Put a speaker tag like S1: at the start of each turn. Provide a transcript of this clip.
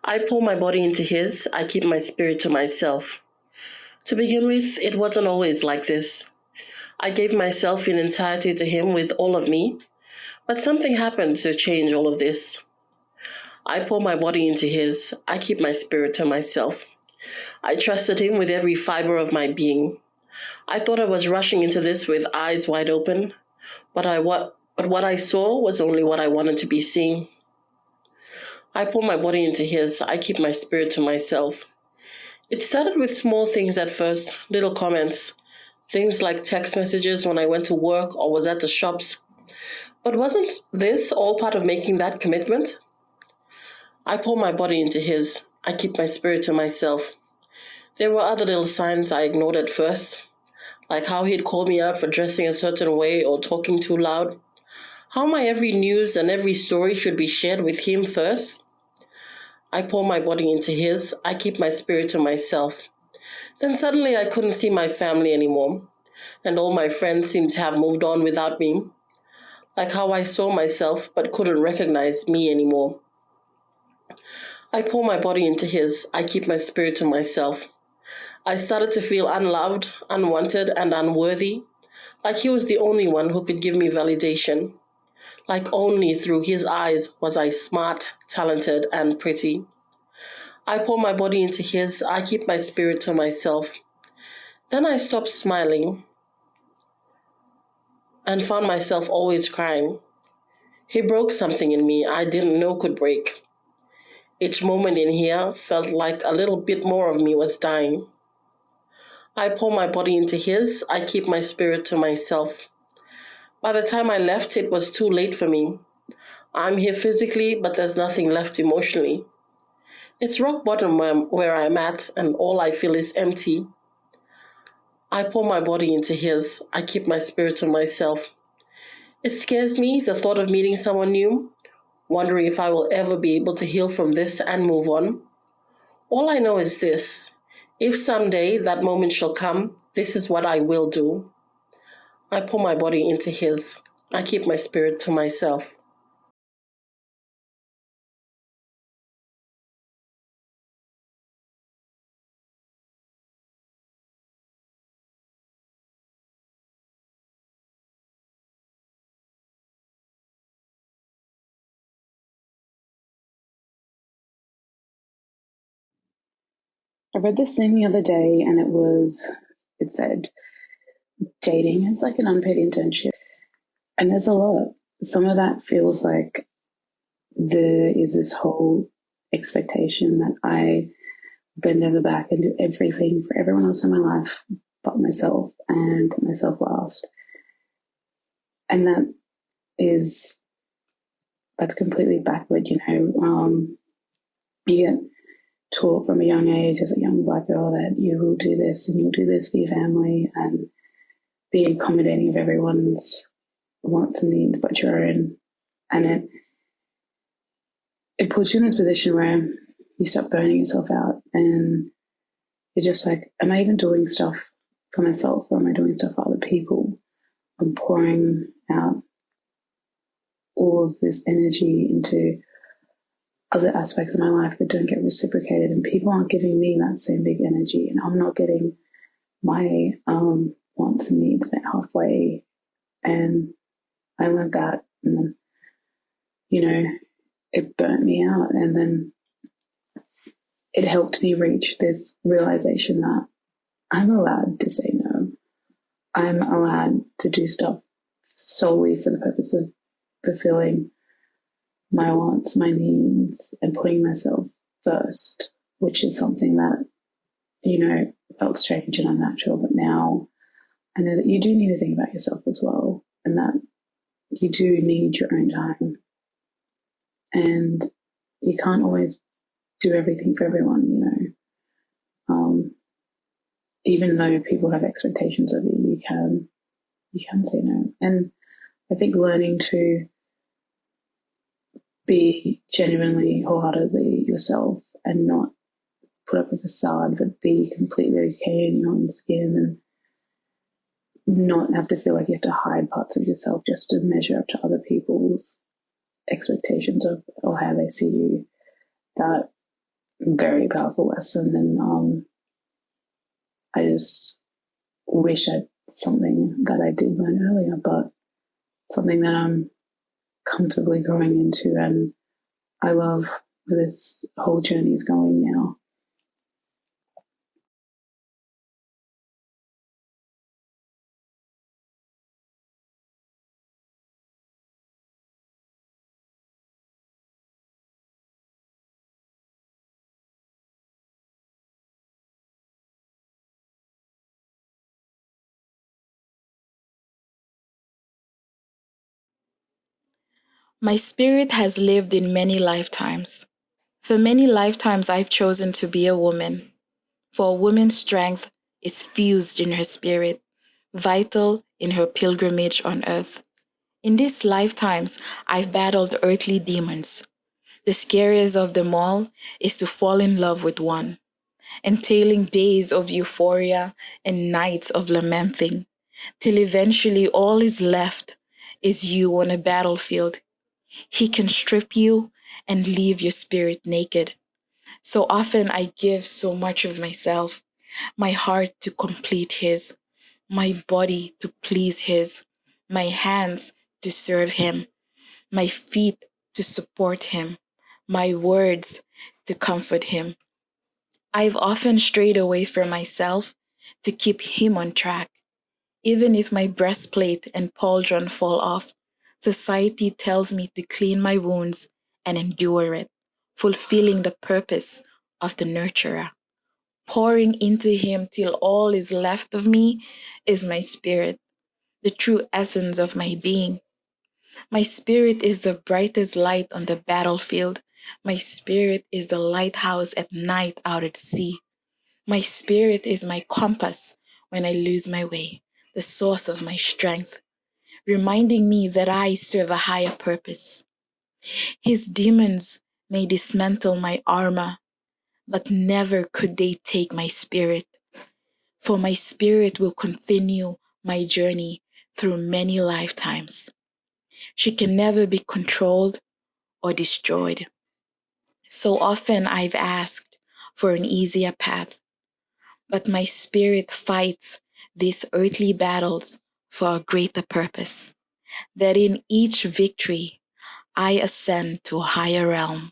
S1: I pour my body into his, I keep my spirit to myself. To begin with, it wasn't always like this. I gave myself in entirety to him with all of me, but something happened to change all of this. I pour my body into his, I keep my spirit to myself. I trusted him with every fiber of my being. I thought I was rushing into this with eyes wide open, but what I saw was only what I wanted to be seen. I pour my body into his, I keep my spirit to myself. It started with small things at first, little comments, things like text messages when I went to work or was at the shops. But wasn't this all part of making that commitment? I pour my body into his, I keep my spirit to myself. There were other little signs I ignored at first, like how he'd call me out for dressing a certain way or talking too loud, how my every news and every story should be shared with him first. I pour my body into his, I keep my spirit to myself. Then suddenly I couldn't see my family anymore, and all my friends seemed to have moved on without me, like how I saw myself but couldn't recognize me anymore. I pour my body into his, I keep my spirit to myself. I started to feel unloved, unwanted, and unworthy, like he was the only one who could give me validation, like only through his eyes was I smart, talented, and pretty. I pour my body into his, I keep my spirit to myself. Then I stopped smiling and found myself always crying. He broke something in me I didn't know could break. Each moment in here felt like a little bit more of me was dying. I pour my body into his, I keep my spirit to myself. By the time I left, it was too late for me. I'm here physically, but there's nothing left emotionally. It's rock bottom where I'm at, and all I feel is empty. I pour my body into his, I keep my spirit to myself. It scares me, the thought of meeting someone new, wondering if I will ever be able to heal from this and move on. All I know is this: if someday that moment shall come, this is what I will do. I pour my body into his. I keep my spirit to myself.
S2: I read this thing the other day and it said dating is like an unpaid internship. And there's a lot. Some of that feels like there is this whole expectation that I bend over back and do everything for everyone else in my life but myself and put myself last. And that's completely backward, you get taught from a young age as a young black girl that you will do this and you'll do this for your family and be accommodating of everyone's wants and needs but your own. And it puts you in this position where you start burning yourself out and you're just like, am I even doing stuff for myself or am I doing stuff for other people? I'm pouring out all of this energy into other aspects of my life that don't get reciprocated, and people aren't giving me that same big energy, and I'm not getting my wants and needs met halfway. And I learned that, and then, it burnt me out, and then it helped me reach this realization that I'm allowed to say no. I'm allowed to do stuff solely for the purpose of fulfilling my wants, my needs, and putting myself first, which is something that, felt strange and unnatural. But now I know that you do need to think about yourself as well, and that you do need your own time. And you can't always do everything for everyone, even though people have expectations of you, you can say no. And I think learning to be genuinely, wholeheartedly yourself and not put up a facade, but be completely okay in your own skin and not have to feel like you have to hide parts of yourself just to measure up to other people's expectations of or how they see you. That very powerful lesson. And I just wish something that I did learn earlier, but something that I'm comfortably growing into, and I love where this whole journey is going now.
S3: My spirit has lived in many lifetimes. For many lifetimes, I've chosen to be a woman. For a woman's strength is fused in her spirit, vital in her pilgrimage on earth. In these lifetimes, I've battled earthly demons. The scariest of them all is to fall in love with one, entailing days of euphoria and nights of lamenting, till eventually all is left is you on a battlefield. He can strip you and leave your spirit naked. So often I give so much of myself, my heart to complete His, my body to please His, my hands to serve Him, my feet to support Him, my words to comfort Him. I've often strayed away from myself to keep Him on track. Even if my breastplate and pauldron fall off, society tells me to clean my wounds and endure it, fulfilling the purpose of the nurturer. Pouring into Him till all is left of me is my spirit, the true essence of my being. My spirit is the brightest light on the battlefield. My spirit is the lighthouse at night out at sea. My spirit is my compass when I lose my way, the source of my strength, reminding me that I serve a higher purpose. His demons may dismantle my armor, but never could they take my spirit, for my spirit will continue my journey through many lifetimes. She can never be controlled or destroyed. So often I've asked for an easier path, but my spirit fights these earthly battles for a greater purpose, that in each victory I ascend to a higher realm,